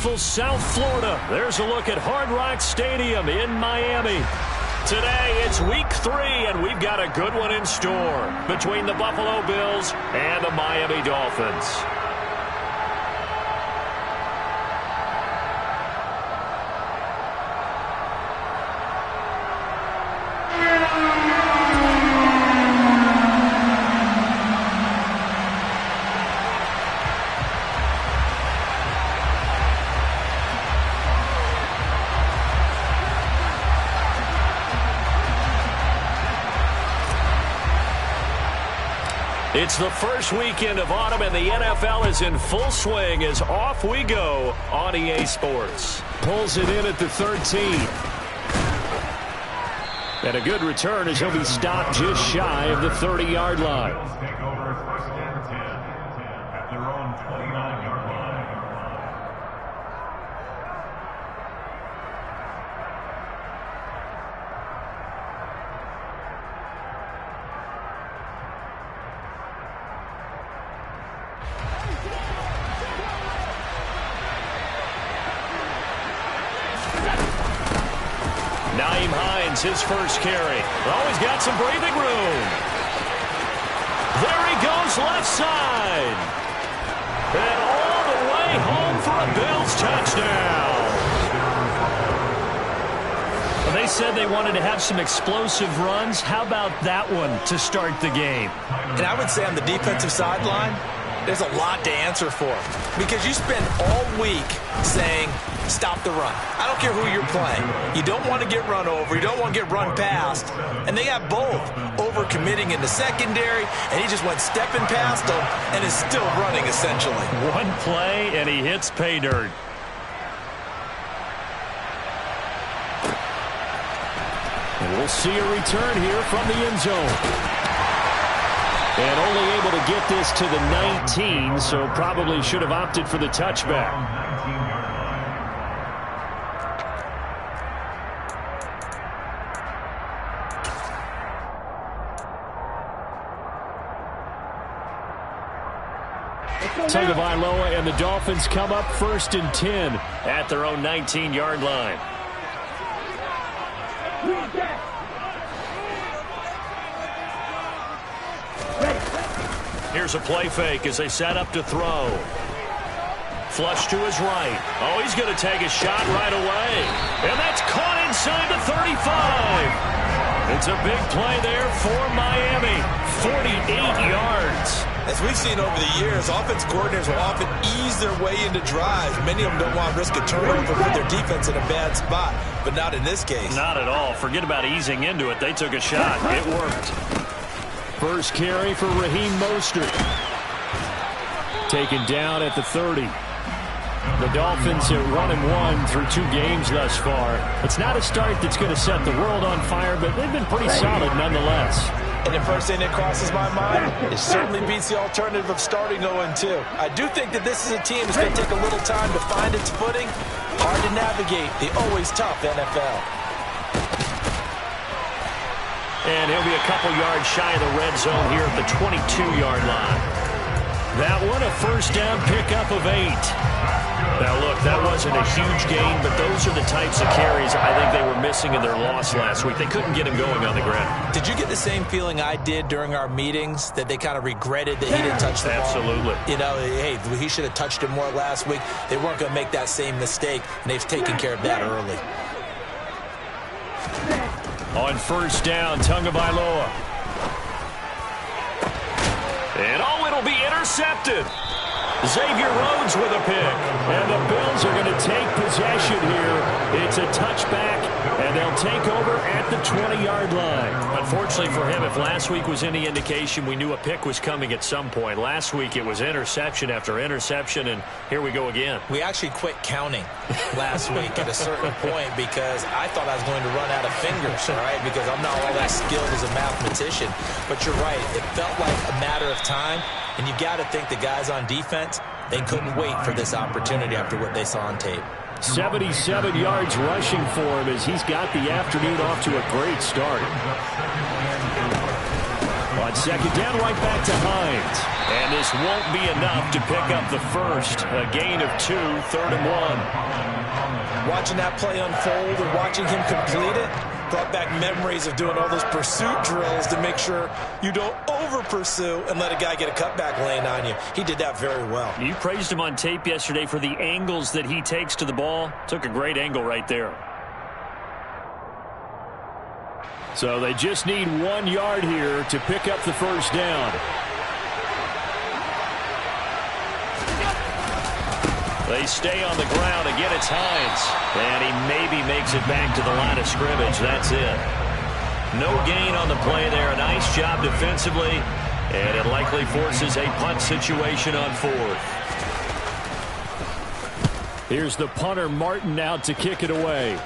beautiful South Florida. There's a look at Hard Rock Stadium in Miami. Today, it's week 3, and we've got a good one in store between the Buffalo Bills and the Miami Dolphins. It's the first weekend of autumn, and the NFL is in full swing as off we go on EA Sports. Pulls it in at the 13. And a good return as he'll be stopped just shy of the 30-yard line. Take over first and 10 at their own 29-yard line. His first carry. Oh, he's got some breathing room. There he goes left side. And all the way home for a Bills touchdown. Well, they said they wanted to have some explosive runs. How about that one to start the game? And I would say on the defensive sideline, there's a lot to answer for. Because you spend all week saying, stop the run. I don't care who you're playing. You don't want to get run over. You don't want to get run past. And they got both. Overcommitting in the secondary, and he just went stepping past them and is still running, essentially. One play, and he hits pay dirt. And we'll see a return here from the end zone. And only able to get this to the 19, so probably should have opted for the touchback. Tagovailoa and the Dolphins come up first and 10 at their own 19-yard line. Here's a play fake as they set up to throw. Flush to his right. Oh, he's going to take a shot right away. And that's caught inside the 35. It's a big play there for Miami. 48 yards. As we've seen over the years, offense coordinators will often ease their way into drives. Many of them don't want to risk a turnover and put their defense in a bad spot, but not in this case. Not at all. Forget about easing into it. They took a shot. It worked. First carry for Raheem Mostert. Taken down at the 30. The Dolphins at 1-1 through 2 games thus far. It's not a start that's going to set the world on fire, but they've been pretty solid nonetheless. And the first thing that crosses my mind, it certainly beats the alternative of starting 0-2. I do think that this is a team that's going to take a little time to find its footing. Hard to navigate the always tough NFL. And he'll be a couple yards shy of the red zone here at the 22-yard line. That one, a first down pickup of 8. Now, look, that wasn't a huge gain, but those are the types of carries I think they were missing in their loss last week. They couldn't get him going on the ground. Did you get the same feeling I did during our meetings, that they kind of regretted that he didn't touch the ball? Absolutely. You know, hey, he should have touched it more last week. They weren't going to make that same mistake, and they've taken care of that early. On first down, Tagovailoa. And oh, it'll be intercepted. Xavier Rhodes with a pick. And the Bills are going to take possession here. It's a touchback, and they'll take over at the 20-yard line. Unfortunately for him, if last week was any indication, we knew a pick was coming at some point. Last week it was interception after interception, and here we go again. We actually quit counting last week at a certain point because I thought I was going to run out of fingers, all right, because I'm not all that skilled as a mathematician. But you're right. It felt like a matter of time. And you got to think the guys on defense, they couldn't wait for this opportunity after what they saw on tape. 77 yards rushing for him as he's got the afternoon off to a great start. On second down, right back to Hines. And this won't be enough to pick up the first. A gain of 2, 3rd and 1. Watching that play unfold or watching him complete it brought back memories of doing all those pursuit drills to make sure you don't over-pursue and let a guy get a cutback lane on you. He did that very well. You praised him on tape yesterday for the angles that he takes to the ball. Took a great angle right there. So they just need 1 yard here to pick up the first down. They stay on the ground. Again, it's Hines. And he maybe makes it back to the line of scrimmage. That's it. No gain on the play there. A nice job defensively. And it likely forces a punt situation on 4th. Here's the punter, Martin, out to kick it away.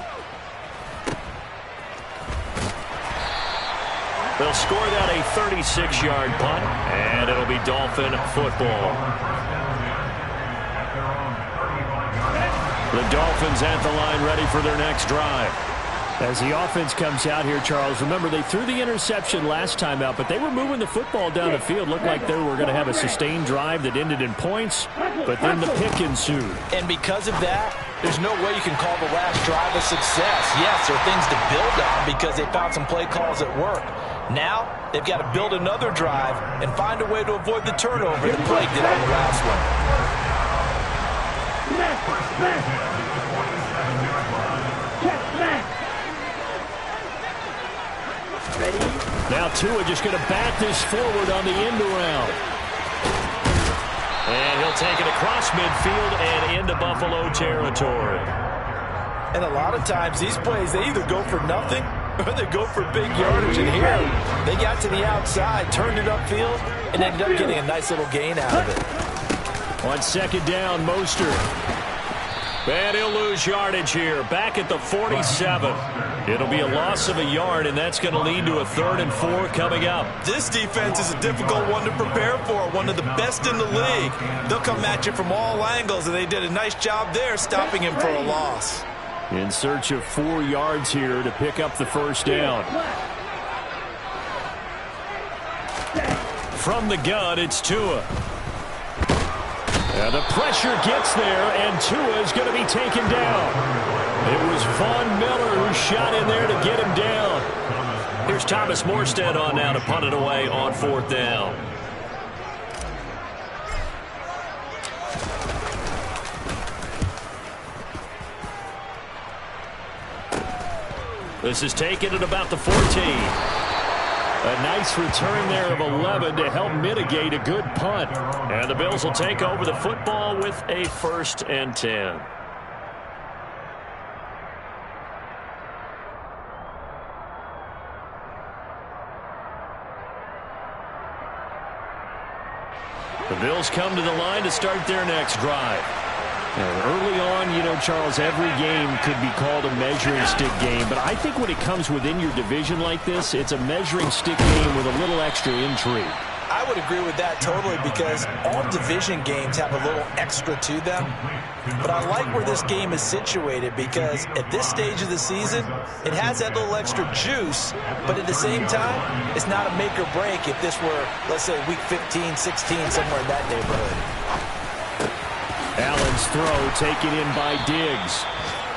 They'll score that a 36-yard punt. And it'll be Dolphin football. The Dolphins at the line ready for their next drive. As the offense comes out here, Charles, remember they threw the interception last time out, but they were moving the football down the field. Looked like they were going to have a sustained drive that ended in points, but then the pick ensued. And because of that, there's no way you can call the last drive a success. Yes, there are things to build on because they found some play calls at work. Now, they've got to build another drive and find a way to avoid the turnover that plagued it on the last one. Now Tua just going to bat this forward on the end around. And he'll take it across midfield and into Buffalo territory. And a lot of times these plays, they either go for nothing or they go for big yardage. And here, they got to the outside, turned it upfield, and ended up getting a nice little gain out of it. On second down, Mostert. And he'll lose yardage here. Back at the 47. It'll be a loss of a yard, and that's going to lead to a 3rd and 4 coming up. This defense is a difficult one to prepare for, one of the best in the league. They'll come at you from all angles, and they did a nice job there stopping him for a loss. In search of 4 yards here to pick up the first down. From the gun, it's Tua. And the pressure gets there, and Tua is going to be taken down. It was Von Miller who shot in there to get him down. Here's Thomas Morstead on now to punt it away on 4th down. This is taken at about the 14. A nice return there of 11 to help mitigate a good punt. And the Bills will take over the football with a 1st and 10. The Bills come to the line to start their next drive. And early on, you know, Charles, every game could be called a measuring stick game. But I think when it comes within your division like this, it's a measuring stick game with a little extra intrigue. I would agree with that totally because all division games have a little extra to them. But I like where this game is situated because at this stage of the season, it has that little extra juice. But at the same time, it's not a make or break if this were, let's say, week 15, 16, somewhere in that neighborhood. Allen's throw taken in by Diggs.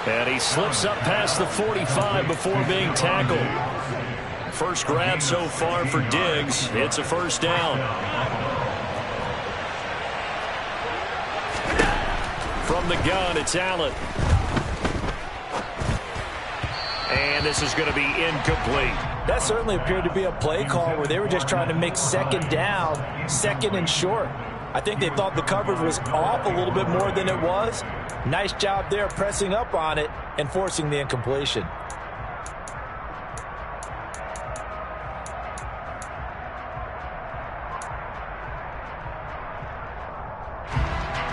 And he slips up past the 45 before being tackled. First grab so far for Diggs. It's a first down. From the gun, it's Allen. And this is going to be incomplete. That certainly appeared to be a play call where they were just trying to make second down, 2nd and short. I think they thought the coverage was off a little bit more than it was. Nice job there pressing up on it and forcing the incompletion.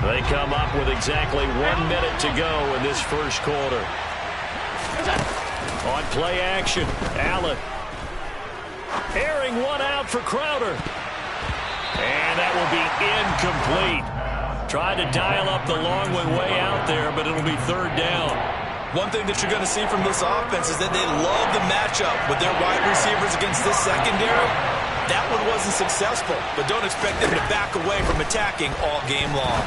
They come up with exactly 1 minute to go in this first quarter. On play action, Allen. Airing one out for Crowder. And that will be incomplete. Tried to dial up the long way out there, but it'll be 3rd down. One thing that you're going to see from this offense is that they love the matchup with their wide receivers against this secondary. That one wasn't successful, but don't expect them to back away from attacking all game long.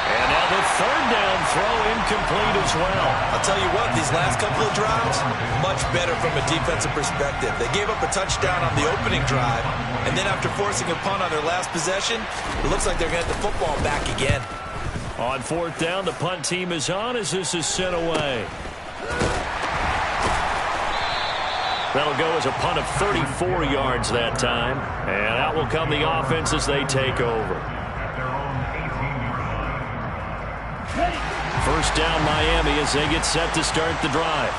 And now the third down throw incomplete as well. I'll tell you what, these last couple of drives, much better from a defensive perspective. They gave up a touchdown on the opening drive, and then after forcing a punt on their last possession, it looks like they're going to get the football back again. On fourth down, the punt team is on as this is sent away. That'll go as a punt of 34 yards that time. And out will come the offense as they take over. First down Miami as they get set to start the drive.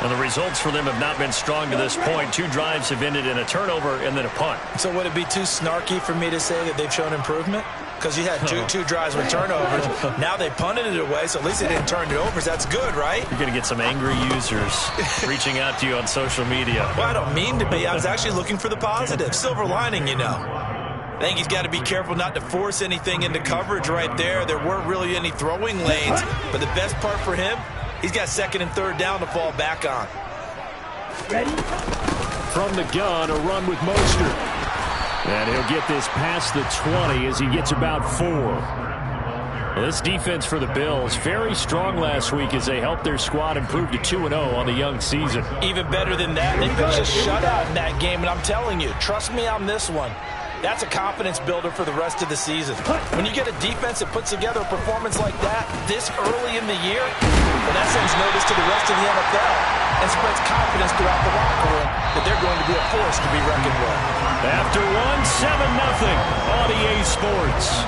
And the results for them have not been strong to this point. 2 drives have ended in a turnover and then a punt. So would it be too snarky for me to say that they've shown improvement? Because you had two drives with turnovers. Now they punted it away, so at least they didn't turn it over. So that's good, right? You're going to get some angry users reaching out to you on social media. Well, I don't mean to be. I was actually looking for the positive. Silver lining, you know. I think he's got to be careful not to force anything into coverage right there. There weren't really any throwing lanes. But the best part for him, he's got second and third down to fall back on. Ready? From the gun, a run with Mostert. And he'll get this past the 20 as he gets about 4. Well, this defense for the Bills, very strong last week as they helped their squad improve to 2-0 on the young season. Even better than that, they pitched a shutout in that game, and I'm telling you, trust me on this one. That's a confidence builder for the rest of the season. When you get a defense that puts together a performance like that this early in the year, well, that sends notice to the rest of the NFL and spreads confidence throughout the locker room that they're going to be a force to be reckoned with. After 1-7-0 on EA Sports.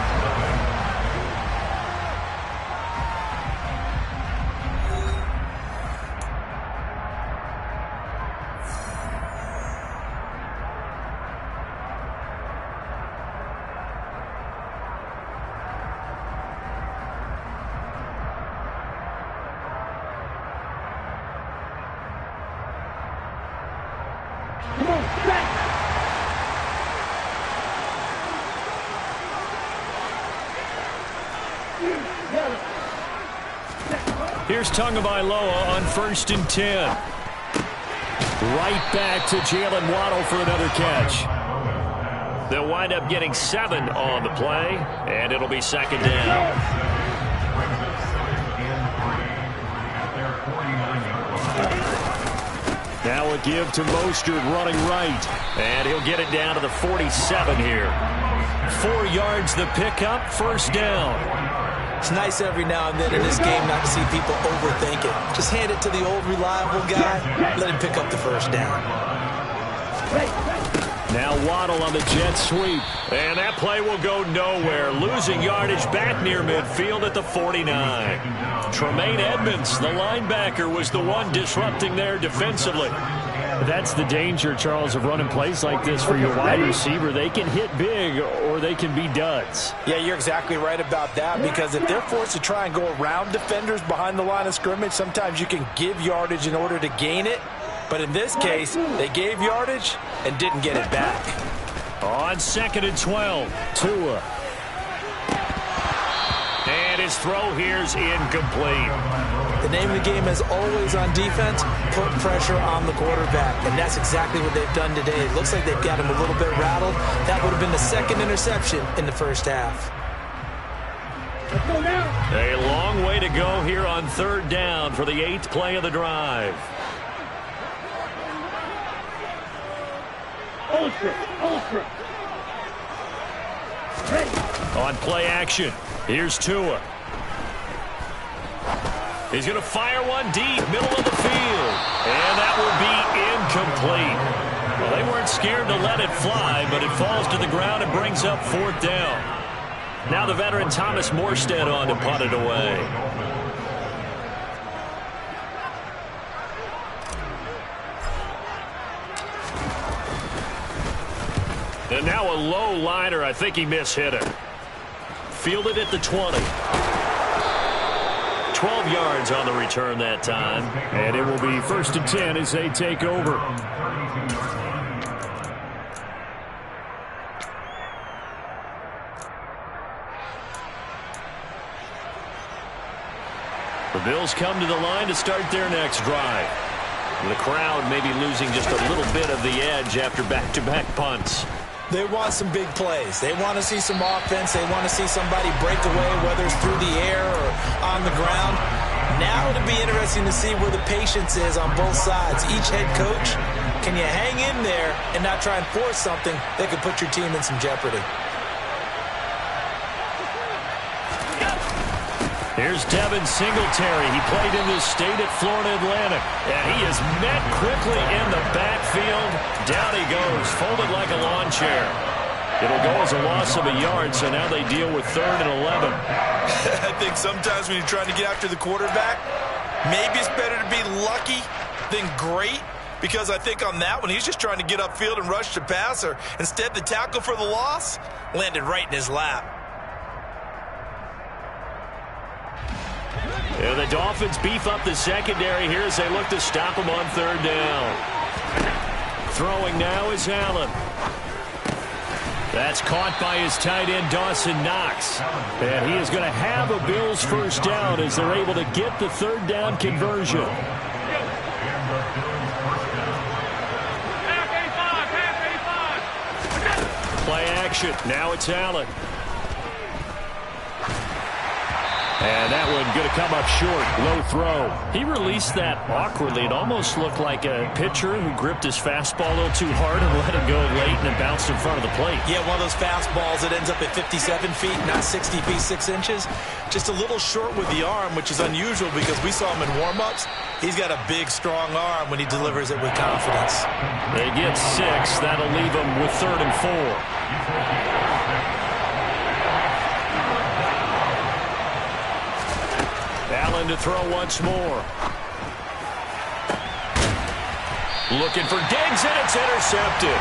Here's Tagovailoa on 1st and 10. Right back to Jalen Waddle for another catch. They'll wind up getting 7 on the play, and it'll be second down. Now a give to Mostert running right, and he'll get it down to the 47 here. 4 yards the pickup, first down. It's nice every now and then in this game not to see people overthink it. Just hand it to the old reliable guy. Let him pick up the first down. Now Waddle on the jet sweep. And that play will go nowhere. Losing yardage back near midfield at the 49. Tremaine Edmonds, the linebacker, was the one disrupting there defensively. That's the danger, Charles, of running plays like this for your wide receiver. They can hit big or they can be duds. Yeah, you're exactly right about that, because if they're forced to try and go around defenders behind the line of scrimmage, sometimes you can give yardage in order to gain it. But in this case, they gave yardage and didn't get it back. On 2nd and 12, Tua. And his throw here's incomplete. The name of the game is always on defense, put pressure on the quarterback. And that's exactly what they've done today. It looks like they've got him a little bit rattled. That would have been the second interception in the first half. A long way to go here on 3rd down for the 8th play of the drive. Ultra. On play action, here's Tua. He's going to fire one deep, middle of the field. And that will be incomplete. Well, they weren't scared to let it fly, but it falls to the ground and brings up 4th down. Now the veteran Thomas Morstead on to punt it away. And now a low liner. I think he mishit it. Fielded at the 20. 12 yards on the return that time. And it will be 1st and 10 as they take over. The Bills come to the line to start their next drive. The crowd maybe losing just a little bit of the edge after back-to-back punts. They want some big plays. They want to see some offense. They want to see somebody break away, whether it's through the air or on the ground. Now it'll be interesting to see where the patience is on both sides. Each head coach, can you hang in there and not try and force something that could put your team in some jeopardy? Here's Devin Singletary. He played in this state at Florida Atlantic. And he is met quickly in the backfield. Down he goes, folded like a lawn chair. It'll go as a loss of a yard, so now they deal with 3rd and 11. I think sometimes when you're trying to get after the quarterback, maybe it's better to be lucky than great. Because I think on that one, he's just trying to get upfield and rush the passer. Instead, the tackle for the loss landed right in his lap. And the Dolphins beef up the secondary here as they look to stop him on 3rd down. Throwing now is Allen. That's caught by his tight end, Dawson Knox. And he is going to have a Bills first down as they're able to get the 3rd down conversion. Play action. Now it's Allen. And that one going to come up short. Low throw. He released that awkwardly. It almost looked like a pitcher who gripped his fastball a little too hard and let it go late, and it bounced in front of the plate. Yeah, one of those fastballs that ends up at 57 feet, not 60 feet, 6 inches. Just a little short with the arm, which is unusual because we saw him in warm-ups. He's got a big, strong arm when he delivers it with confidence. They get 6. That'll leave them with 3rd and 4. Allen to throw once more. Looking for Diggs, and it's intercepted.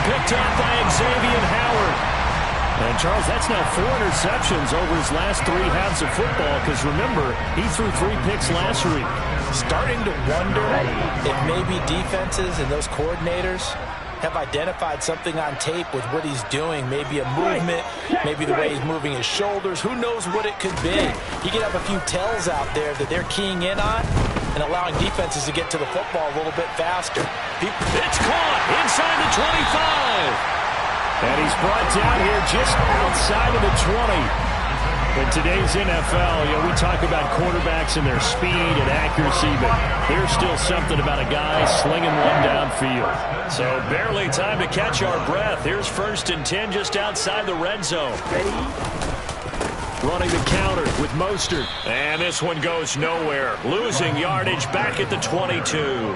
Picked up by Xavier Howard. And, Charles, that's now 4 interceptions over his last 3 halves of football because, remember, he threw 3 picks last week. Starting to wonder if maybe defenses and those coordinators have identified something on tape with what he's doing. Maybe a movement, maybe the way he's moving his shoulders. Who knows what it could be? He could have a few tells out there that they're keying in on and allowing defenses to get to the football a little bit faster. It's caught inside the 25. And he's brought down here just outside of the 20. In today's NFL, we talk about quarterbacks and their speed and accuracy, but there's still something about a guy slinging one downfield. So barely time to catch our breath. Here's 1st and 10 just outside the red zone. Running the counter with Mostert. And this one goes nowhere. Losing yardage back at the 22.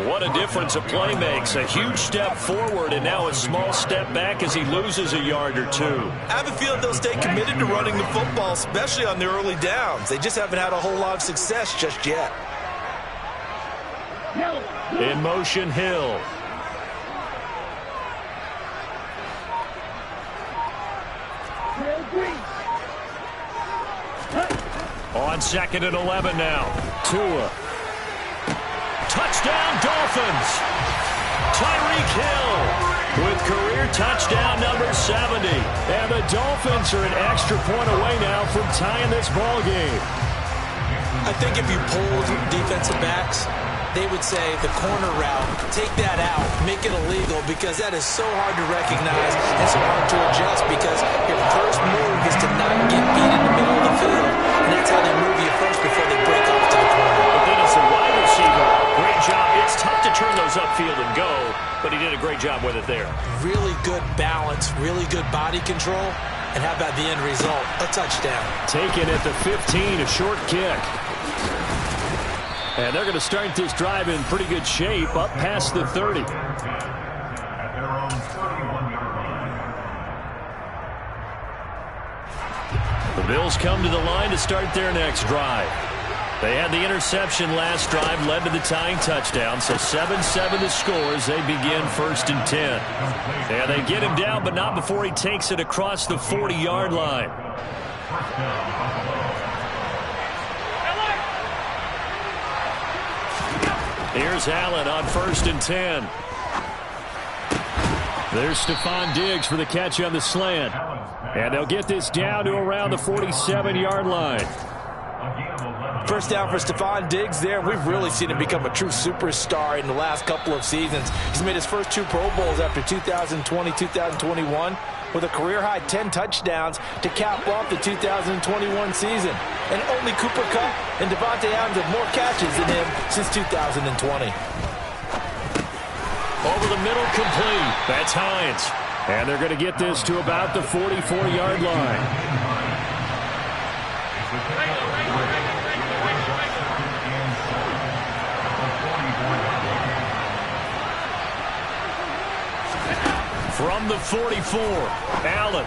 What a difference a play makes. A huge step forward and now a small step back as he loses a yard or 2. I have a feeling they'll stay committed to running the football, especially on the early downs. They just haven't had a whole lot of success just yet. In motion, Hill. On 2nd and 11 now. Tua. Touchdown, Dolphins. Tyreek Hill with career touchdown number 70. And the Dolphins are an extra point away now from tying this ball game. I think if you polled defensive backs, they would say the corner route, take that out, make it illegal, because that is so hard to recognize and so hard to adjust because your first move is to not get beat in the middle of the field, and that's how they move you first before they break off to the corner. But then as a wide receiver, great job. It's tough to turn those upfield and go, but he did a great job with it there. Really good balance, really good body control, and how about the end result? A touchdown. Taken at the 15, a short kick. And they're going to start this drive in pretty good shape, up past the 30. The Bills come to the line to start their next drive. They had the interception last drive, led to the tying touchdown, so 7-7 the score as they begin 1st and 10. And they get him down, but not before he takes it across the 40-yard line. Here's Allen on 1st and 10. There's Stephon Diggs for the catch on the slant. And they'll get this down to around the 47-yard line. For first down for Stephon Diggs there. We've really seen him become a true superstar in the last couple of seasons. He's made his first 2 Pro Bowls after 2020, 2021, with a career-high 10 touchdowns to cap off the 2021 season. And only Cooper Kupp and Devontae Adams have more catches than him since 2020. Over the middle, complete. That's Hines. And they're going to get this to about the 44-yard line. From the 44, Allen.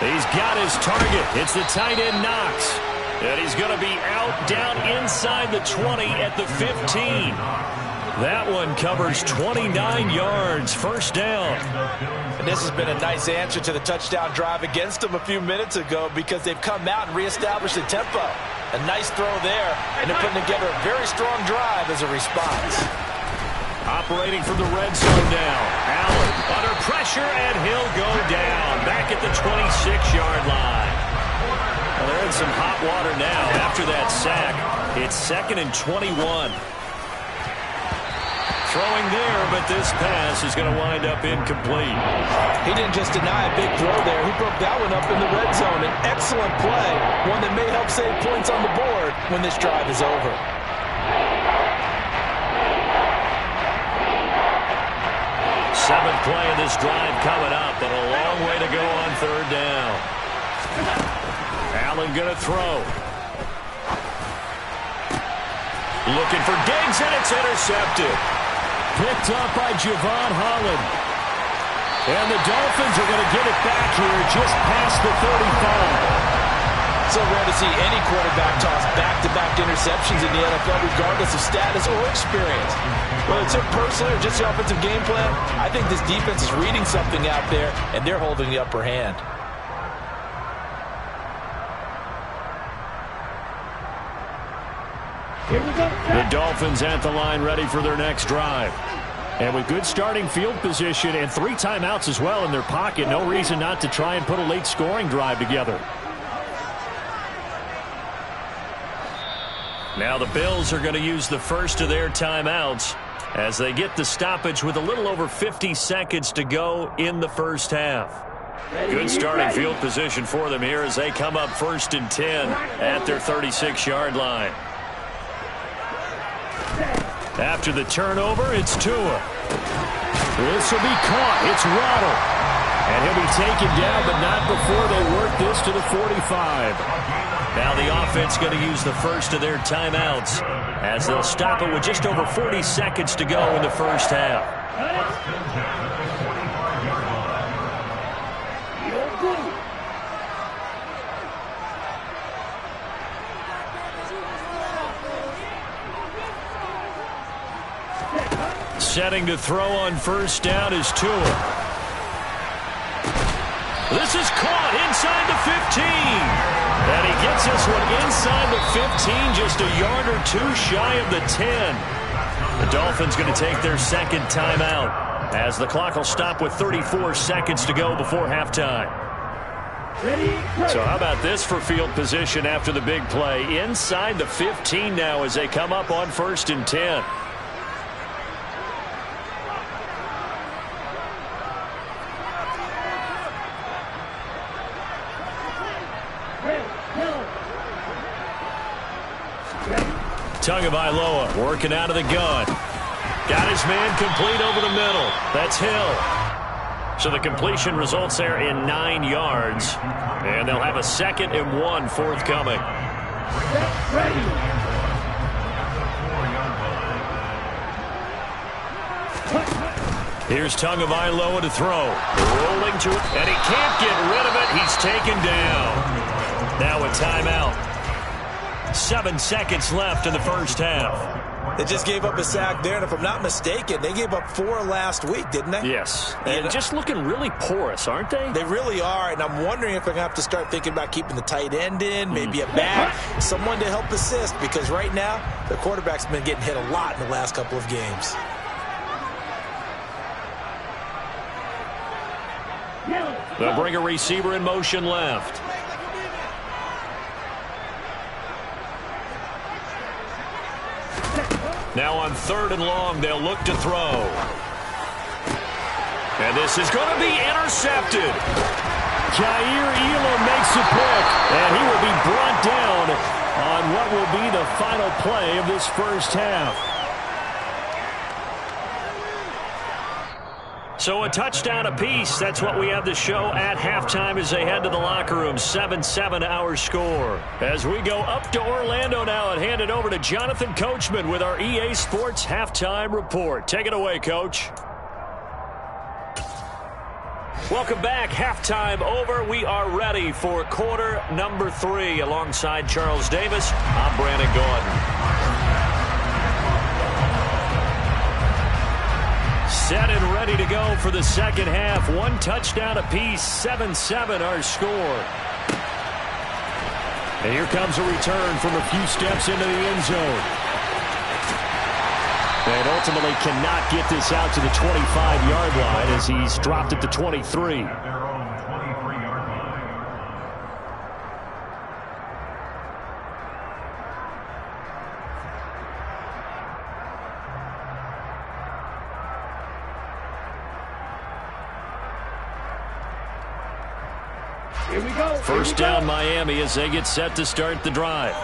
He's got his target. It's the tight end Knox. And he's going to be out down inside the 20 at the 15. That one covers 29 yards. First down. And this has been a nice answer to the touchdown drive against them a few minutes ago because they've come out and reestablished the tempo. A nice throw there, and they're putting together a very strong drive as a response. Operating from the red zone now. Allen under pressure, and he'll go down back at the 26-yard line. Well, they're in some hot water now after that sack. It's 2nd and 21. Throwing there, but this pass is going to wind up incomplete. He didn't just deny a big throw there. He broke that one up in the red zone. An excellent play, one that may help save points on the board when this drive is over. Seventh play of this drive coming up, but a long way to go on 3rd down. Allen going to throw. Looking for Diggs, and it's intercepted. Picked up by Javon Holland. And the Dolphins are going to get it back here just past the 35. So rare to see any quarterback toss back-to-back interceptions in the NFL, regardless of status or experience. Whether it's him personally or just the offensive game plan, I think this defense is reading something out there, and they're holding the upper hand. The Dolphins at the line ready for their next drive. And with good starting field position and 3 timeouts as well in their pocket, no reason not to try and put a late scoring drive together. Now the Bills are going to use the first of their timeouts as they get the stoppage with a little over 50 seconds to go in the first half. Good starting field position for them here as they come up 1st and 10 at their 36-yard line. After the turnover, it's Tua. This will be caught. It's Waddle. And he'll be taken down, but not before they work this to the 45. Now the offense going to use the first of their timeouts as they'll stop it with just over 40 seconds to go in the first half. Setting to throw on first down is Tua. This is caught inside the 15. And he gets this one inside the 15, just a yard or 2 shy of the 10. The Dolphins going to take their 2nd timeout as the clock will stop with 34 seconds to go before halftime. So how about this for field position after the big play? Inside the 15 now as they come up on 1st and 10. Tagovailoa working out of the gun. Got his man complete over the middle. That's Hill. So the completion results there in 9 yards. And they'll have a 2nd and 1 forthcoming. Here's Tagovailoa to throw. Rolling to it, and he can't get rid of it. He's taken down. Now a timeout. 7 seconds left in the first half. They just gave up a sack there, and if I'm not mistaken, they gave up 4 last week, didn't they? Yes, and just looking really porous, aren't they? They really are, and I'm wondering if they're going to have to start thinking about keeping the tight end in, maybe a back, someone to help assist, because right now, the quarterback's been getting hit a lot in the last couple of games. They'll bring a receiver in motion left. Now on 3rd and long, they'll look to throw. And this is going to be intercepted. Jair Elam makes a pick, and he will be brought down on what will be the final play of this first half. So a touchdown apiece. That's what we have to show at halftime as they head to the locker room. 7-7 our score. As we go up to Orlando now and hand it over to Jonathan Coachman with our EA Sports Halftime Report. Take it away, Coach. Welcome back. Halftime over. We are ready for quarter number 3. Alongside Charles Davis, I'm Brandon Gordon. Set and ready to go for the second half. 1 touchdown apiece. 7-7 our score. And here comes a return from a few steps into the end zone. And ultimately cannot get this out to the 25-yard line as he's dropped at the 23. At their own 23-yard line. Here we go. First down Miami as they get set to start the drive.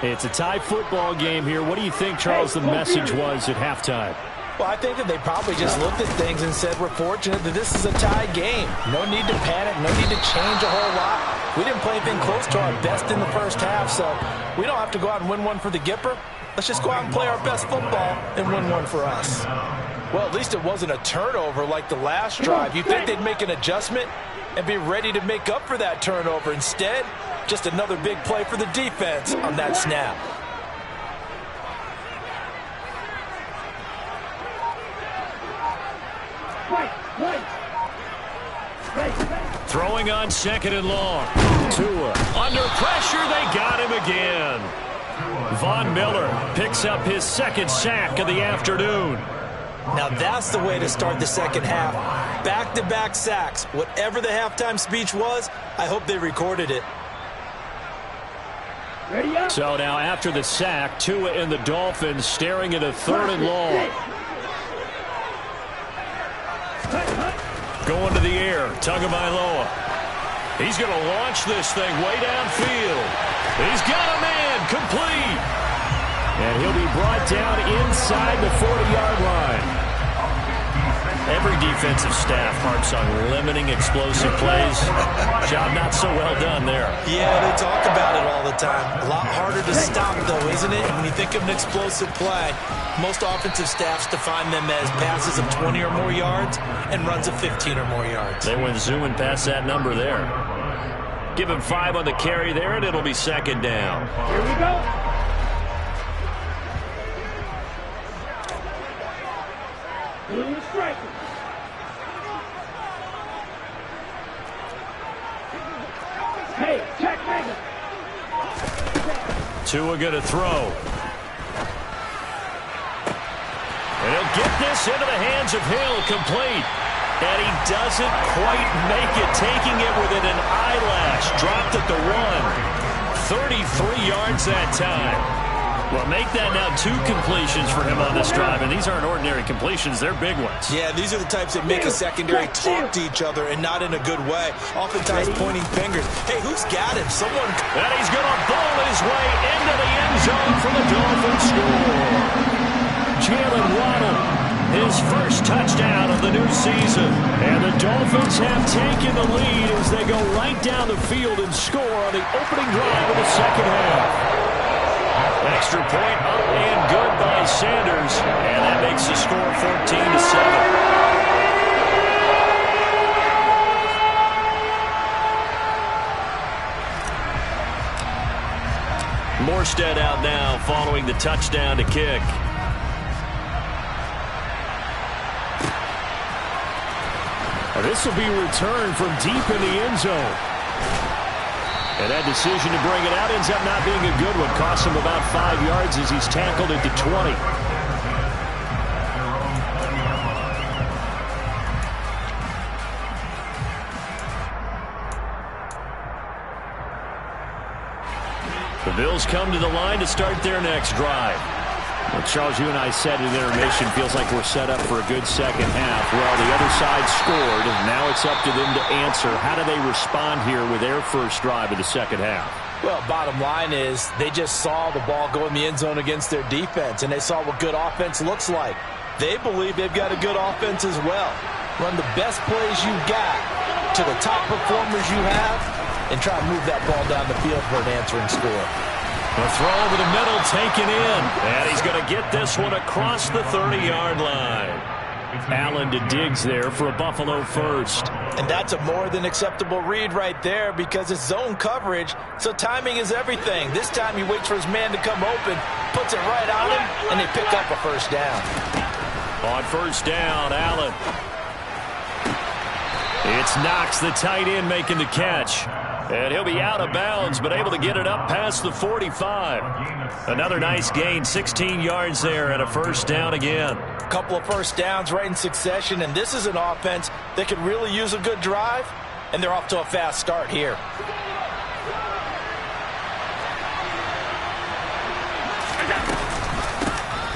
It's a tie football game here. What do you think, Charles, the message was at halftime? Well, I think that they probably just looked at things and said, we're fortunate that this is a tie game. No need to panic. No need to change a whole lot. We didn't play anything close to our best in the first half, so we don't have to go out and win one for the Gipper. Let's just go out and play our best football and win one for us. Well, at least it wasn't a turnover like the last drive. You'd think they'd make an adjustment and be ready to make up for that turnover. Instead, just another big play for the defense on that snap. Throwing on 2nd and long. Tua under pressure. They got him again. Von Miller picks up his 2nd sack of the afternoon. Now that's the way to start the second half. Back-to-back sacks. Whatever the halftime speech was, I hope they recorded it. So now after the sack, Tua and the Dolphins staring at a 3rd and long. Going to the air, Tagovailoa. He's going to launch this thing way downfield. He's got a man, complete. And he'll be brought down inside the 40-yard line. Every defensive staff harps on limiting explosive plays. Job not so well done there. Yeah, they talk about it all the time. A lot harder to stop, though, isn't it? When you think of an explosive play, most offensive staffs define them as passes of 20 or more yards and runs of 15 or more yards. They went zooming past that number there. Give him 5 on the carry there, and it'll be 2nd down. Here we go. Doing the striker. Hey, check Mega. Tua going to throw. And he'll get this into the hands of Hill, complete. And he doesn't quite make it, taking it within an eyelash. Dropped at the 1. 33 yards that time. Well, make that now 2 completions for him on this drive, and these aren't ordinary completions. They're big ones. Yeah, these are the types that make a secondary talk to each other and not in a good way. Oftentimes pointing fingers. Hey, who's got him? Someone. And he's going to bowl his way into the end zone for the Dolphins score. Jalen Waddle, his first touchdown of the new season. And the Dolphins have taken the lead as they go right down the field and score on the opening drive of the second half. Extra point up and good by Sanders. And that makes the score 14-7. Morstead out now following the touchdown to kick. This will be returned from deep in the end zone. And that decision to bring it out ends up not being a good one. Costs him about 5 yards as he's tackled at the 20. The Bills come to the line to start their next drive. Well, Charles, you and I said in intermission, feels like we're set up for a good second half. Well, the other side scored, and now it's up to them to answer. How do they respond here with their first drive of the second half? Well, bottom line is they just saw the ball go in the end zone against their defense, and they saw what good offense looks like. They believe they've got a good offense as well. Run the best plays you've got to the top performers you have, and try to move that ball down the field for an answering score. The throw over the middle taken in, and he's going to get this one across the 30-yard line. Allen to Diggs there for a Buffalo first. And that's a more than acceptable read right there because it's zone coverage, so timing is everything. This time he waits for his man to come open, puts it right on him, and they pick up a first down. On first down, Allen. It's Knox, the tight end, making the catch. And he'll be out of bounds, but able to get it up past the 45. Another nice gain, 16 yards there, and a first down again. A couple of first downs right in succession, and this is an offense that could really use a good drive, and they're off to a fast start here.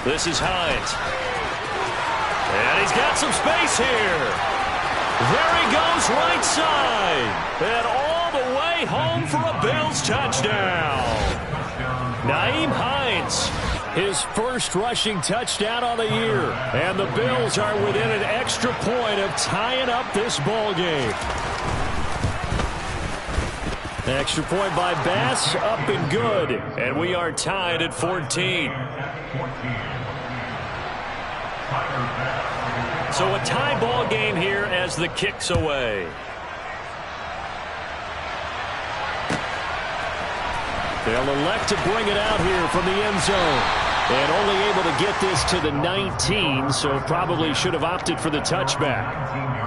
This is Hines. And he's got some space here. There he goes right side. And all the way home for a Bills touchdown. Nyheim Hines, his first rushing touchdown on the year. And the Bills are within an extra point of tying up this ball game. Extra point by Bass, up and good. And we are tied at 14. So a tie ball game here as the kick's away. They'll elect to bring it out here from the end zone. And only able to get this to the 19, so probably should have opted for the touchback.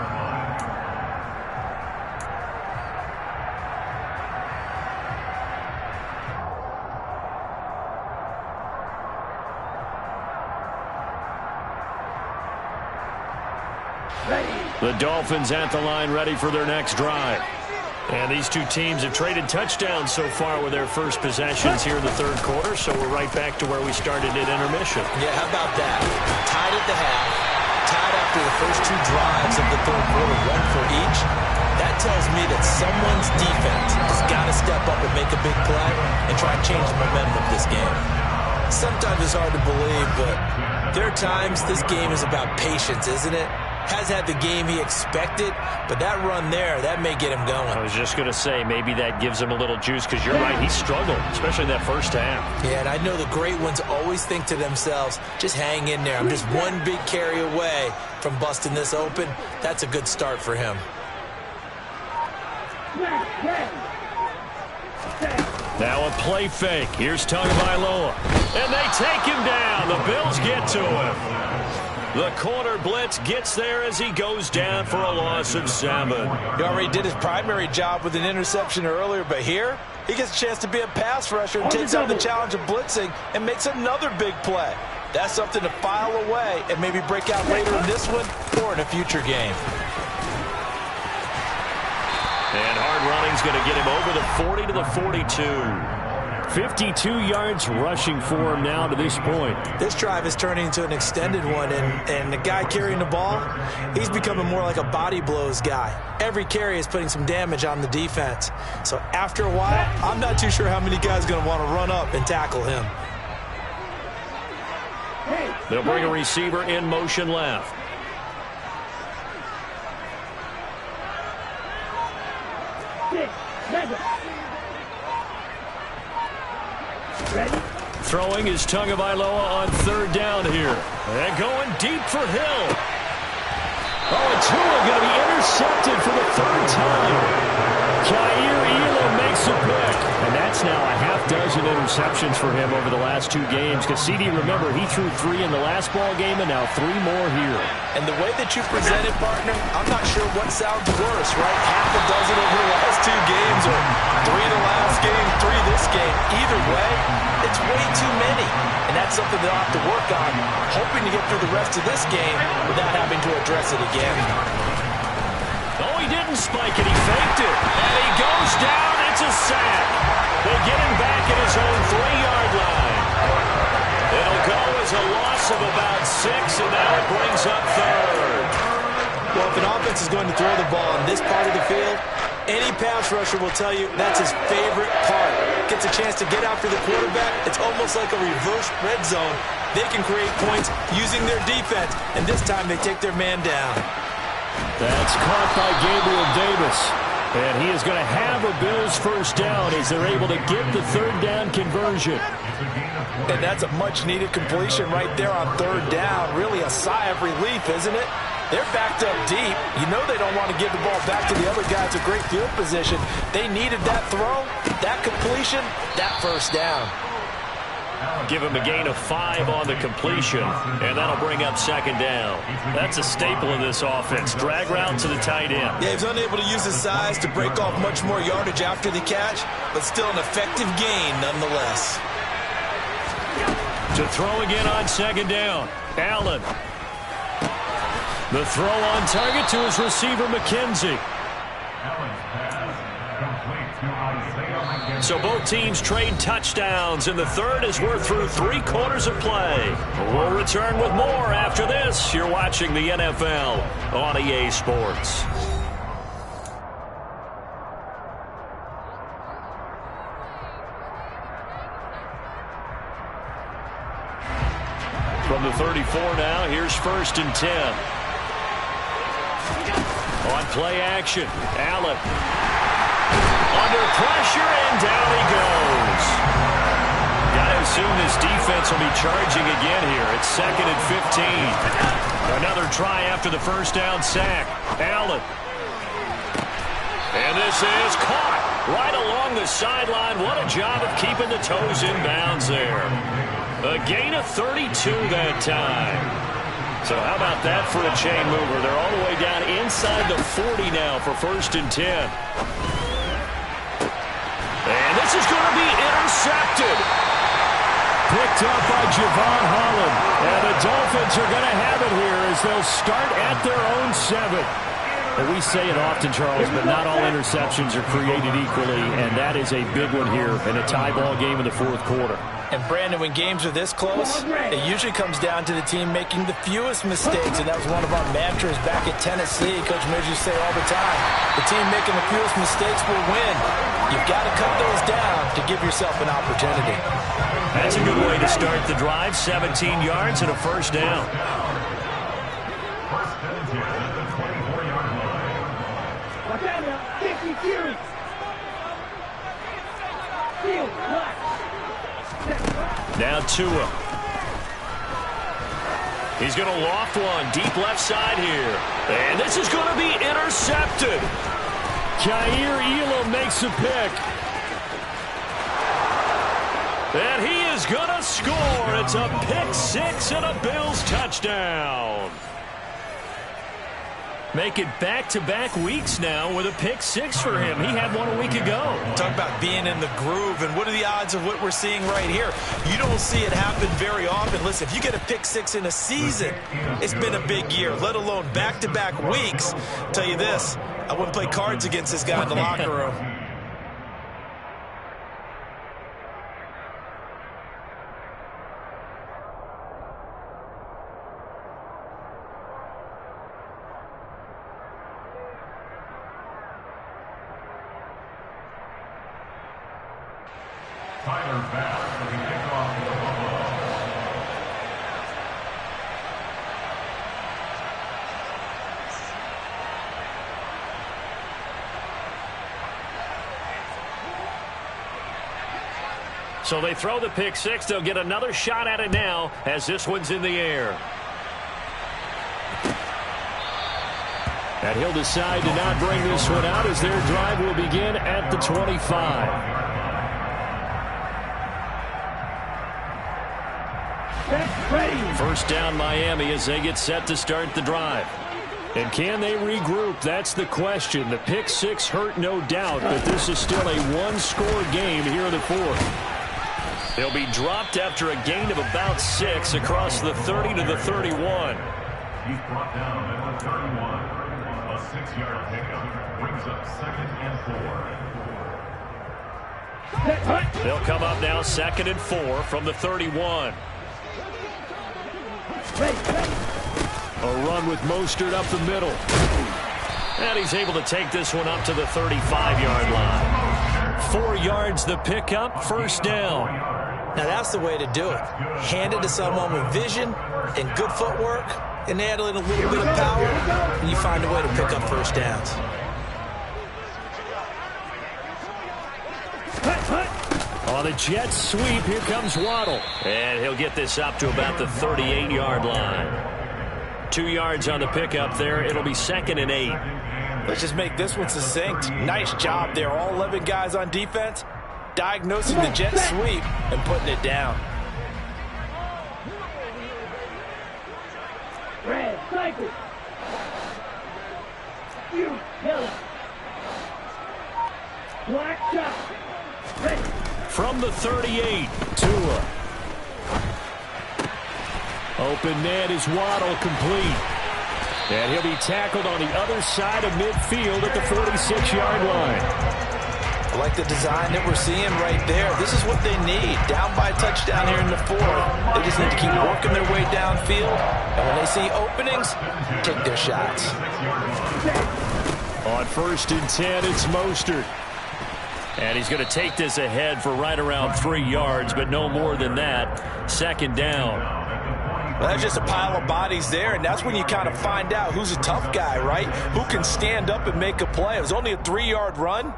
The Dolphins at the line ready for their next drive. And these two teams have traded touchdowns so far with their first possessions here in the third quarter, so we're right back to where we started at intermission. Yeah, how about that? Tied at the half, tied after the first two drives of the third quarter, one for each. That tells me that someone's defense has got to step up and make a big play and try and change the momentum of this game. Sometimes it's hard to believe, but there are times this game is about patience, isn't it? Has had the game he expected, but that run there, that may get him going. I was just going to say, maybe that gives him a little juice, because you're right, he struggled, especially in that first half. Yeah, and I know the great ones always think to themselves, just hang in there. I'm just one big carry away from busting this open. That's a good start for him. Now a play fake. Here's Tagovailoa. And they take him down. The Bills get to him. The corner blitz gets there as he goes down for a loss of 7. He already did his primary job with an interception earlier, but here he gets a chance to be a pass rusher and takes on the challenge of blitzing and makes another big play. That's something to file away and maybe break out later in this one or in a future game. And hard running's going to get him over the 40 to the 42. 52 yards rushing for him now to this point. This drive is turning into an extended one, and the guy carrying the ball, he's becoming more like a body blows guy. Every carry is putting some damage on the defense. So after a while, I'm not too sure how many guys are going to want to run up and tackle him. They'll bring a receiver in motion left. Throwing is Tagovailoa on third down here. And going deep for Hill. Oh, and Tua going to be intercepted for the third time. Jair Elam makes a pick. And that's now a half-dozen interceptions for him over the last 2 games. Because CD, remember, he threw 3 in the last ball game and now 3 more here. And the way that you present it, partner, I'm not sure what sounds worse, right? Half a dozen over the last 2 games or 3 the last game, 3 this game. Either way, it's way too many. And that's something they'll have to work on, hoping to get through the rest of this game without having to address it again. Oh, he didn't spike it. He faked it. And he goes down. It's a sack. They get him back at his own 3-yard line. It'll go as is a loss of about 6, and now it brings up third. Well, if an offense is going to throw the ball in this part of the field, any pass rusher will tell you that's his favorite part. Gets a chance to get after the quarterback. It's almost like a reverse red zone. They can create points using their defense, and this time they take their man down. That's caught by Gabriel Davis. And he is going to have a Bills first down as they're able to get the third down conversion. And that's a much-needed completion right there on third down. Really a sigh of relief, isn't it? They're backed up deep. You know they don't want to give the ball back to the other guys in great field position. They needed that throw, that completion, that first down. Give him a gain of 5 on the completion, and that'll bring up second down. That's a staple of this offense. Drag route to the tight end. Yeah, he's unable to use his size to break off much more yardage after the catch, but still an effective gain nonetheless. To throw again on second down. Allen. The throw on target to his receiver, McKenzie. So both teams trade touchdowns, and the third as we're through 3 quarters of play. We'll return with more after this. You're watching the NFL on EA Sports. From the 34 now, here's 1st and 10. On play action, Allen. Under pressure, and down he goes. Got to assume this defense will be charging again here. It's 2nd and 15. Another try after the first down sack. Allen. And this is caught right along the sideline. What a job of keeping the toes in bounds there. A gain of 32 that time. So how about that for a chain mover? They're all the way down inside the 40 now for 1st and 10. And this is going to be intercepted. Picked up by Javon Holland. And the Dolphins are going to have it here as they'll start at their own 7. And we say it often, Charles, but not all interceptions are created equally, and that is a big one here in a tie ball game in the 4th quarter. And, Brandon, when games are this close, it usually comes down to the team making the fewest mistakes, and that was one of our mantras back at Tennessee. Coach Midge used to say all the time, the team making the fewest mistakes will win. You've got to cut those down to give yourself an opportunity. That's a good way to start the drive, 17 yards and a first down. Now Tua. He's going to loft one deep left side here. And this is going to be intercepted. Jair Elam makes a pick. And he is going to score. It's a pick 6 and a Bills touchdown. Make it back-to-back weeks now with a pick 6 for him. He had one a week ago. Talk about being in the groove, and what are the odds of what we're seeing right here? You don't see it happen very often. Listen, if you get a pick 6 in a season, it's been a big year, let alone back-to-back weeks. I'll tell you this, I wouldn't play cards against this guy in the locker room. So they throw the pick 6. They'll get another shot at it now as this one's in the air. And he'll decide to not bring this one out as their drive will begin at the 25. First down Miami as they get set to start the drive. And can they regroup? That's the question. The pick 6 hurt, no doubt, but this is still a one-score game here in the 4th. They'll be dropped after a gain of about 6 across the 30 to the 31. He's brought down at the 31. A 6-yard pickup brings up 2nd and 4. They'll come up now 2nd and 4 from the 31. A run with Mostert up the middle. And he's able to take this one up to the 35-yard line. 4 yards the pickup, first down. Now that's the way to do it. Hand it to someone with vision and good footwork, and add in a little bit of power, and you find a way to pick up first downs. On the jet sweep, here comes Waddle. And he'll get this up to about the 38-yard line. 2 yards on the pickup there. It'll be 2nd and 8. Let's just make this one succinct. Nice job there. All 11 guys on defense diagnosing the jet sweep and putting it down. Red, cycle. You, yellow. Black shot. Ready. From the 38, Tua. Open net is Waddle, complete. And he'll be tackled on the other side of midfield at the 46-yard line. I like the design that we're seeing right there. This is what they need. Down by a touchdown here in the 4th. They just need to keep working their way downfield. And when they see openings, take their shots. On 1st and 10, it's Mostert. And he's going to take this ahead for right around 3 yards, but no more than that. 2nd down. Well, that's just a pile of bodies there, and that's when you kind of find out who's a tough guy, right? Who can stand up and make a play. It was only a 3-yard run,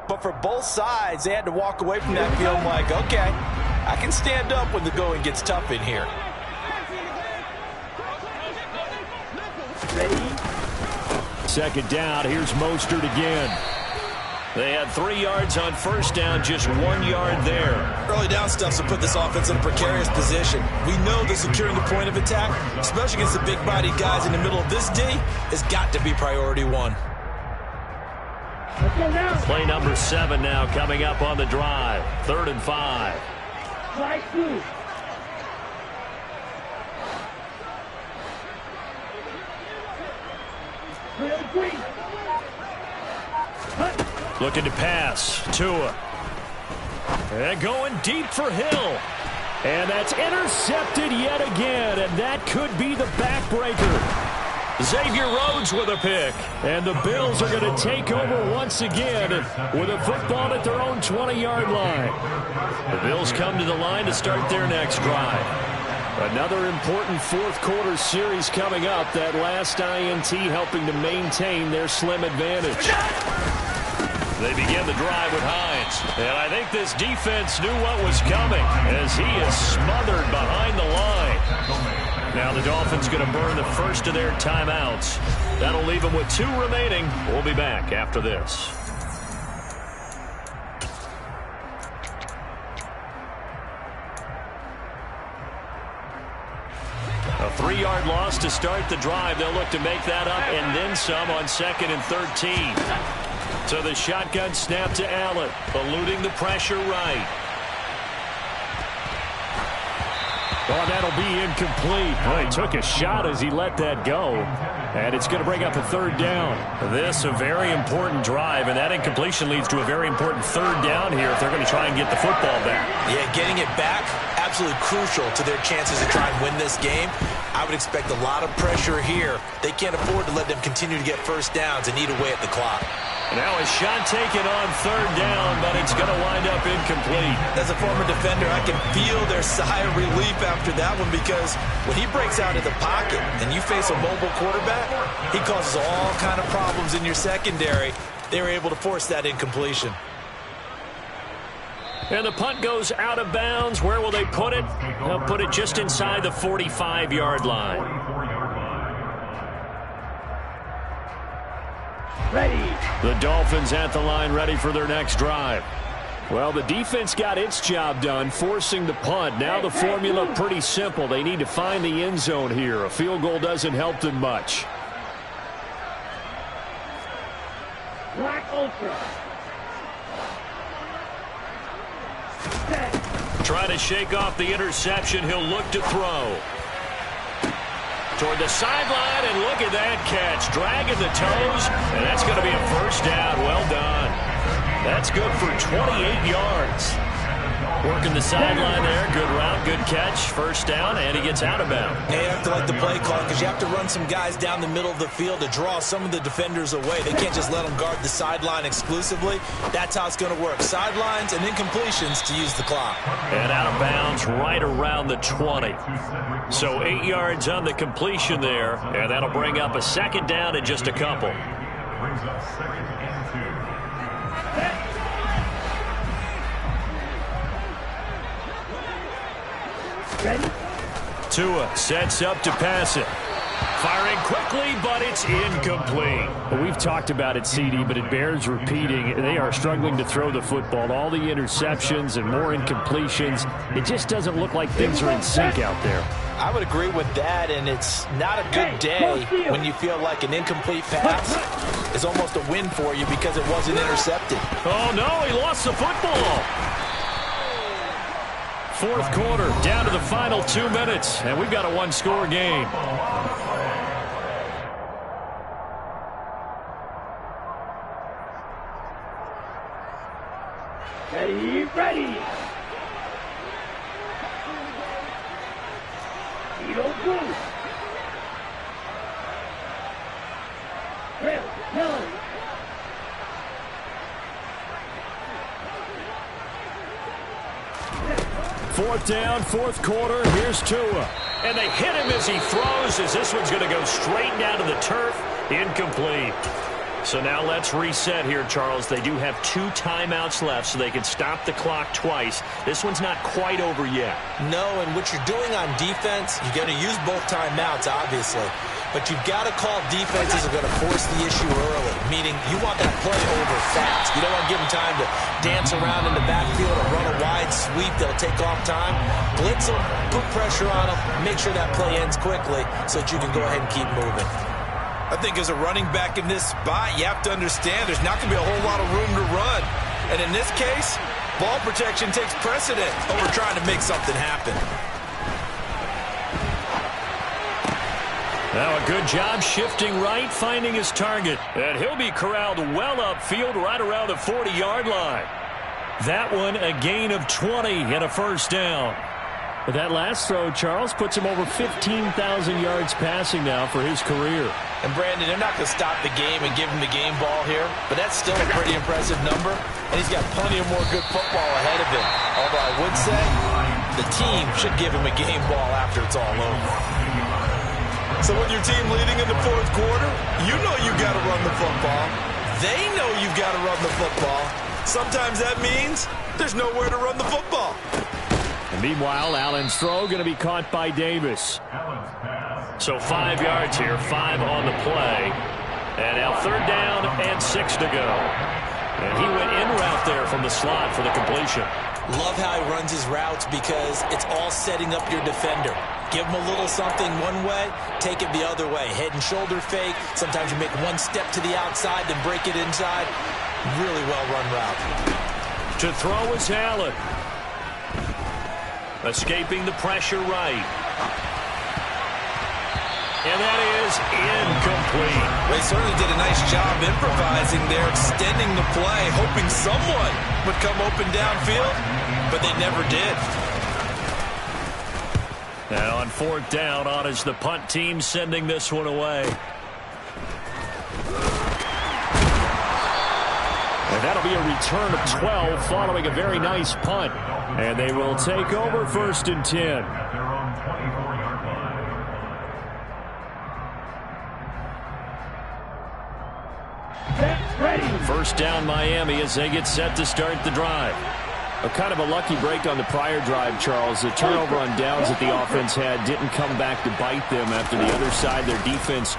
but for both sides, they had to walk away from that feeling like, okay, I can stand up when the going gets tough in here. Ready. 2nd down, here's Mostert again. They had 3 yards on 1st down, just 1 yard there. Early down stuff to put this offense in a precarious position. We know that securing the point of attack, especially against the big-bodied guys in the middle of this D, has got to be priority 1. Let's go now. Play number 7 now coming up on the drive. 3rd and 5. Flag blue. Real green. Looking to pass. Tua. And going deep for Hill. And that's intercepted yet again. And that could be the backbreaker. Xavier Rhodes with a pick. And the Bills are going to take over once again with a football at their own 20-yard line. The Bills come to the line to start their next drive. Another important 4th quarter series coming up. That last INT helping to maintain their slim advantage. They begin the drive with Hines. And I think this defense knew what was coming as he is smothered behind the line. Now the Dolphins going to burn the first of their timeouts. That'll leave them with 2 remaining. We'll be back after this. A 3-yard loss to start the drive. They'll look to make that up and then some on 2nd and 13. So the shotgun snap to Allen, eluding the pressure right. Oh, that'll be incomplete. Oh, he took a shot as he let that go. And it's going to bring up a 3rd down. This a very important drive, and that incompletion leads to a very important 3rd down here if they're going to try and get the football back. Yeah, getting it back, absolutely crucial to their chances to try and win this game. I would expect a lot of pressure here. They can't afford to let them continue to get first downs and eat away at the clock. Now a shot taken on 3rd down, but it's going to wind up incomplete. As a former defender, I can feel their sigh of relief after that one because when he breaks out of the pocket and you face a mobile quarterback, he causes all kind of problems in your secondary. They were able to force that incompletion. And the punt goes out of bounds. Where will they put it? They'll put it just inside the 45-yard line. Ready. The Dolphins at the line ready for their next drive. Well, the defense got its job done, forcing the punt. Now the formula pretty simple. They need to find the end zone here. A field goal doesn't help them much. Black Ultra. Trying to shake off the interception. He'll look to throw. Toward the sideline, and look at that catch. Dragging the toes, and that's going to be a first down. Well done. That's good for 28 yards. Working the sideline there. Good route, good catch. First down, and he gets out of bounds. Yeah, you have to like the play call because you have to run some guys down the middle of the field to draw some of the defenders away. They can't just let them guard the sideline exclusively. That's how it's going to work. Sidelines and incompletions to use the clock. And out of bounds right around the 20. So 8 yards on the completion there, and that'll bring up a second down in just a couple. Brings up second and 2. Ready? Tua sets up to pass it. Firing quickly, but it's incomplete. Well, we've talked about it, CD, but it bears repeating. They are struggling to throw the football. All the interceptions and more incompletions. It just doesn't look like things are in sync out there. I would agree with that, and it's not a good day when you feel like an incomplete pass is almost a win for you because it wasn't intercepted. Oh, no, he lost the football. Fourth quarter, down to the final 2 minutes, and we've got a one-score game. Ready, ready. Field goal. Trail, Miller. Fourth down, fourth quarter. Here's Tua. And they hit him as he throws, as this one's going to go straight down to the turf. Incomplete. So now let's reset here, Charles. They do have 2 timeouts left, so they can stop the clock twice. This one's not quite over yet. No, and what you're doing on defense, you're going to use both timeouts, obviously. But you've got to call defenses are going to force the issue early, meaning you want that play over fast. You don't want to give them time to dance around in the backfield or run a wide sweep that'll take off time. Blitz them, put pressure on them, make sure that play ends quickly so that you can go ahead and keep moving. I think as a running back in this spot, you have to understand there's not going to be a whole lot of room to run. And in this case, ball protection takes precedent over trying to make something happen. Now a good job shifting right, finding his target. And he'll be corralled well upfield right around the 40-yard line. That one a gain of 20 and a first down. But that last throw, Charles, puts him over 15,000 yards passing now for his career. And, Brandon, they're not going to stop the game and give him the game ball here, but that's still a pretty impressive number, and he's got plenty of more good football ahead of him. Although I would say the team should give him a game ball after it's all over. So with your team leading in the fourth quarter, you know you've got to run the football. They know you've got to run the football. Sometimes that means there's nowhere to run the football. And meanwhile, Allen's throw going to be caught by Davis. So 5 yards here, 5 on the play. And now third down and 6 to go. And he went in route there from the slot for the completion. Love how he runs his routes because it's all setting up your defender. Give him a little something one way, take it the other way. Head and shoulder fake. Sometimes you make one step to the outside, then break it inside. Really well-run route. To throw is Allen. Escaping the pressure right. And that is incomplete. They certainly did a nice job improvising there, extending the play, hoping someone would come open downfield, but they never did. Now on fourth down, on is the punt team sending this one away. And that'll be a return of 12 following a very nice punt. And they will take over first and 10. First down Miami as they get set to start the drive. A kind of a lucky break on the prior drive, Charles. The turnover on downs that the offense had didn't come back to bite them after the other side. Their defense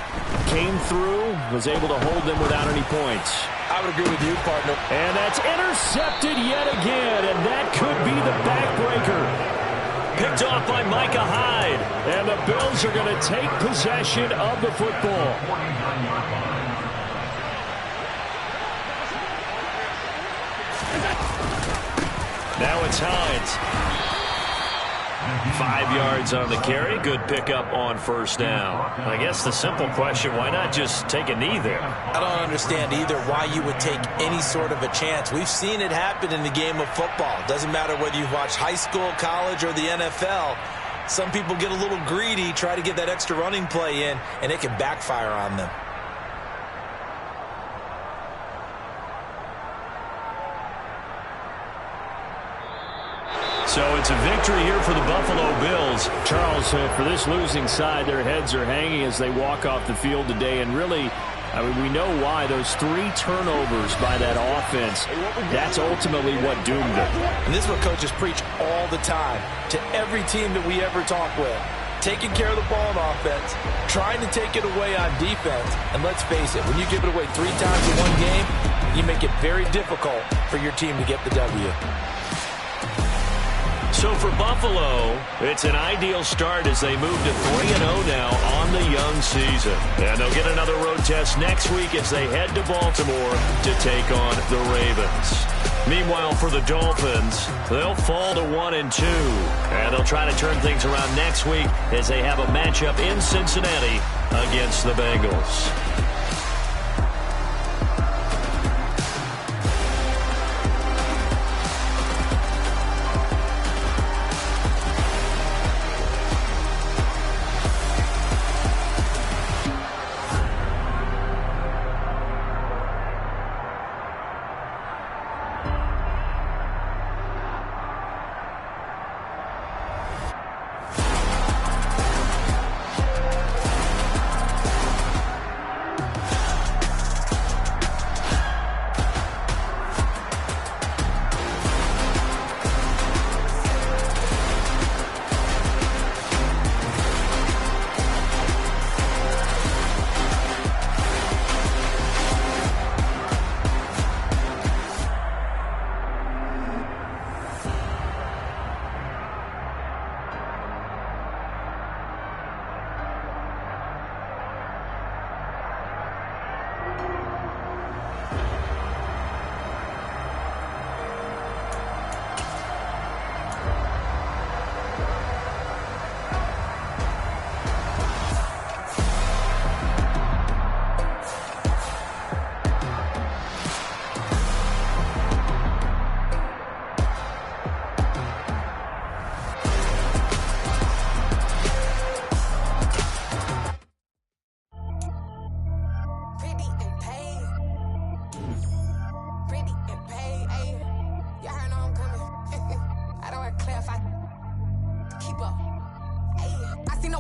came through, was able to hold them without any points. I would agree with you, partner. And that's intercepted yet again, and that could be the backbreaker. Picked off by Micah Hyde, and the Bills are going to take possession of the football. Now it's Hines. 5 yards on the carry. Good pickup on first down. I guess the simple question, why not just take a knee there? I don't understand either why you would take any sort of a chance. We've seen it happen in the game of football. Doesn't matter whether you watch high school, college, or the NFL. Some people get a little greedy, try to get that extra running play in, and it can backfire on them. So it's a victory here for the Buffalo Bills. Charles, for this losing side, their heads are hanging as they walk off the field today. And really, I mean, we know why. Those 3 turnovers by that offense, that's ultimately what doomed them. And this is what coaches preach all the time to every team that we ever talk with. Taking care of the ball on offense, trying to take it away on defense. And let's face it, when you give it away 3 times in one game, you make it very difficult for your team to get the W. So for Buffalo, it's an ideal start as they move to 3-0 now on the young season. And they'll get another road test next week as they head to Baltimore to take on the Ravens. Meanwhile, for the Dolphins, they'll fall to 1-2. And they'll try to turn things around next week as they have a matchup in Cincinnati against the Bengals.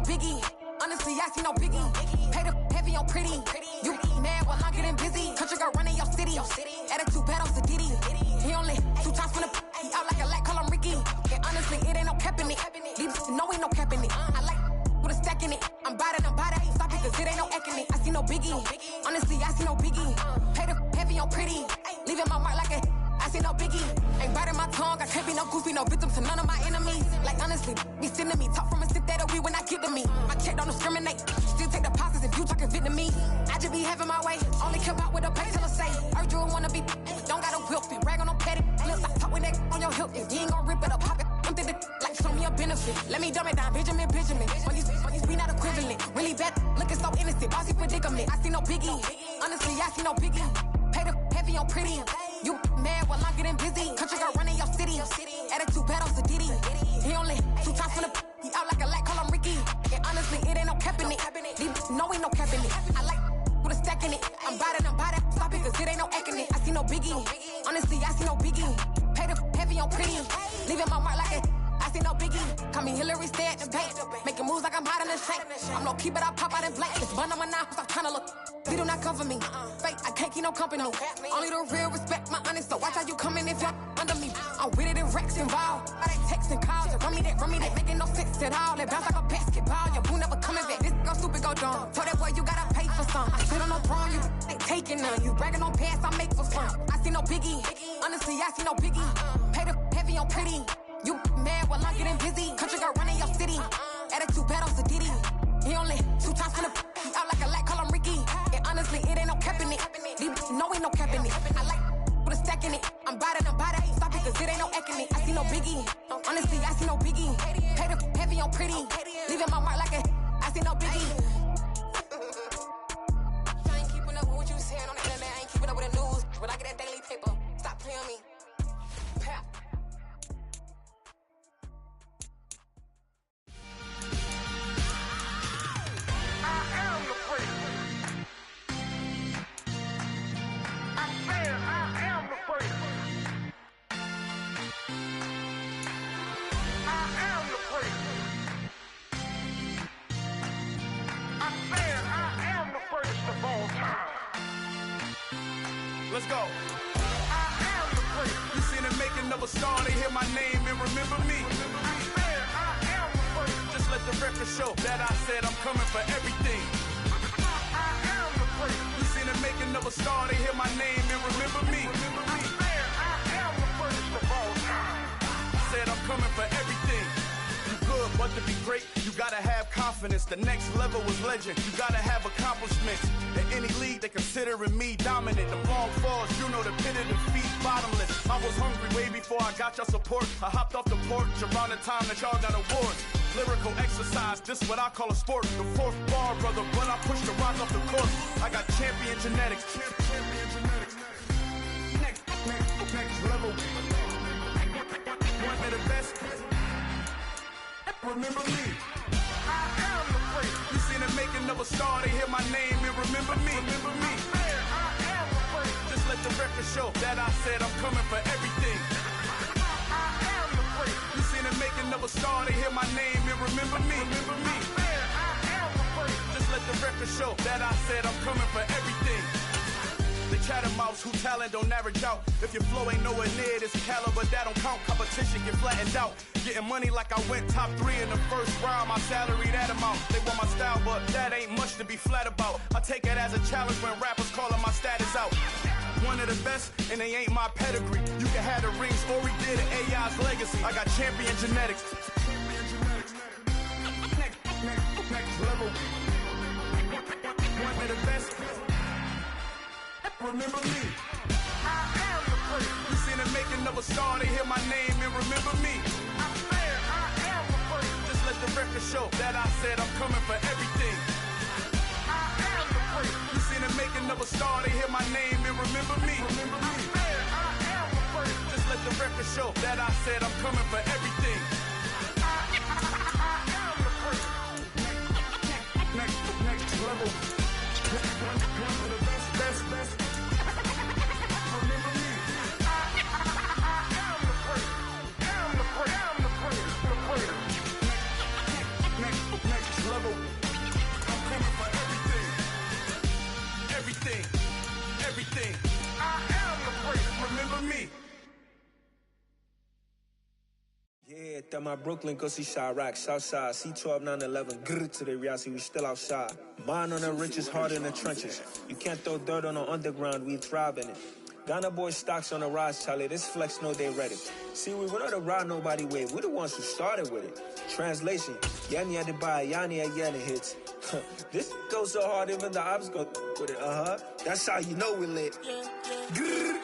biggie. Honestly, I see no biggie. Pay the heavy on pretty. You mad while I'm getting busy. Country girl running your city. Attitude bad on Diddy. He only 2 times from the he out like a light, call him Ricky. And honestly, it ain't no cap in it. These know ain't no cap in it. I like with a stack in it. I'm by that, ain't stop it, cause it ain't no acting it. I see no biggie. Honestly, I see no biggie. Pay the heavy on pretty. Leaving my mark like a I see no biggie. Ain't biting my tongue. I can't be no goofy, no victim to none of my enemies. Like honestly, be sending me talk from a sit that we when I get to me. My check don't discriminate. Still take deposits if you talking Vietnamese. I just be having my way. Only care about what the pay tell us say. Urge you wanna be. Don't got a whip. Rag on no petty. Lips I talk with that on your hip. If you ain't gon' rip it up, pop it. Empty the like show me a benefit. Let me dumb it down. Benjamin. When these be not equivalent. Really bad. Looking so innocent. Bossy predicament. I see no biggie. Honestly, I see no biggie. Pay the heavy on pretty. You mad while I'm getting busy. Country girl running your city. Attitude bad on Diddy. He only 2 times from the he out like a light, call him Ricky. And honestly, it ain't no cap in it. These know ain't no cap in it. I like with a stack in it. I'm by that. Stop it, cause it ain't no acting it. I see no biggie. Honestly, I see no biggie. Pay the heavy on pretty. Leaving my mark like it. I see no biggie. Call me Hillary, stay at the bank. Making moves like I'm hiding in shank. I'm low key, but I pop out in blank. It's bun on my knife, stop trying to look. They do not cover me. Fake, I can't keep no company. Only the real respect my honest. So watch how you coming if you're under me. I'm with it in Rex involved. I they text and calls. Run me that. Making no sense at all. They bounce like a basketball. Your boo never coming back. This go stupid, go dumb. Told that boy you gotta pay for some. I sit on no throne, you ain't taking none. You bragging on pants, I make for fun. I see no biggie. Honestly, I see no biggie. Pay the heavy on pretty. You mad while I'm getting busy. Country girl running your city. Attitude bad on Diddy. He only 2 times from the he out like a light, call him Ricky. And honestly, it ain't no cap in it. These know ain't no cap in it. I like with a stack in it. I'm by that, ain't stop it, cause it ain't no acting it. I see no biggie. Honestly, I see no biggie. Pay the on pretty. Leaving my mark like a I see no biggie. I ain't keeping up with what you saying on the internet. I ain't keeping up with the news. But I get that daily paper. Stop playing me. Pap. Let's go. You seen the making of a star, they hear my name and remember me. Just let the record show that I said I'm coming for everything. You seen the making of a star, they hear my name and remember me. Said I'm coming for everything. You good, but to be great, you gotta have confidence. The next level was legend. You gotta have accomplishments. In any league, they considering me dominant. The long falls, you know the pit of defeat, bottomless. I was hungry way before I got your support. I hopped off the porch around the time that y'all got awards. Lyrical exercise, this what I call a sport. The fourth bar, brother, when I push the rock off the court. I got champion genetics. Next level. One of the best. Remember me. I am the first. You seen the making of a star, they hear my name and remember me. Remember me. I am the first. Just let the record show that I said I'm coming for everything. I am the first. You seen the making of a star, they hear my name and remember me. Remember me. I am the first. Just let the record show that I said I'm coming for everything. The chattermouths who talent don't average out. If your flow ain't nowhere near this caliber, that don't count. Competition get flattened out. Getting money like I went top 3 in the first round. My salary that amount. They want my style, but that ain't much to be flat about. I take it as a challenge when rappers calling my status out. One of the best, and they ain't my pedigree. You can have the rings, or we did an AI's legacy. I got champion genetics. Next level. One of the best. Remember me. I am the first. You seen the making of a star, they hear my name and remember me. I am the first. Just let the record show that I said I'm coming for everything. I am the first. You seen the making of a star, they hear my name and remember me. Remember me. I am the first. Just let the record show that I said I'm coming for everything. I am the first. Next level. One of the best. Remember me. I am the first. I'm the first. Next level. I'm coming for everything. I am the first. Remember me. Yeah, that my Brooklyn, go see Chirac, Southside, C12, 911, grrr to the reality, we still outside. Mine on the riches, hard in the trenches. You can't throw dirt on the underground, we thrive in it. Ghana boys stocks on the rise, Charlie, this flex know they ready. See, we were not a ride nobody wave, we the ones who started with it. Translation, Yanni had to buy, Yanni had yelling hits. This goes so hard, even the ops go with it, That's how you know we lit. Grrr,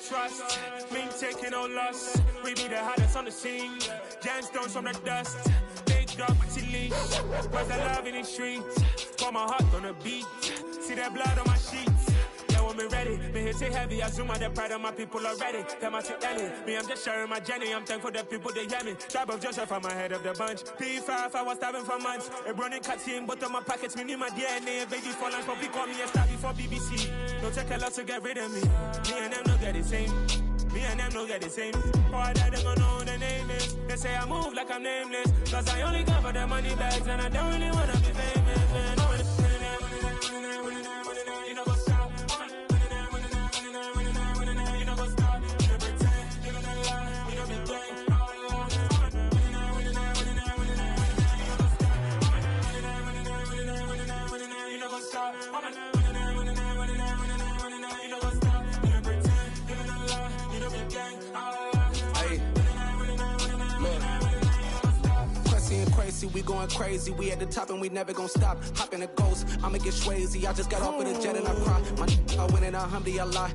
trust, me taking no loss. We be the hottest on the scene. Gemstones from the dust. Big dog to leash. Where's the love in the streets? Got my heart on the beat. See that blood on my sheets. Yeah, when me ready, me hit it heavy. I zoom out the pride of my people already. Them I take Ellie. Me, I'm just sharing my journey. I'm thankful the people they hear me. Tribe of Joseph, I'm ahead of the bunch. P5, I was starving for months. A running cut in, but on my pockets, me need my DNA. Baby for lunch, but call me a star before BBC. Don't take a lot to get rid of me. Me and them don't get the same. Me and them don't get the same. All that they gonna know who the name is. They say I move like I'm nameless. Cause I only cover the money bags and I don't really wanna be famous, man. You know go stop. You know go stop. You know pretend. Living a lie. You know Tracy, we going crazy. We at the top and we never gonna stop. Hop in a ghost, I'ma get Swayze. I just got off of the jet and I cry. My I went in a Humvee, I lie.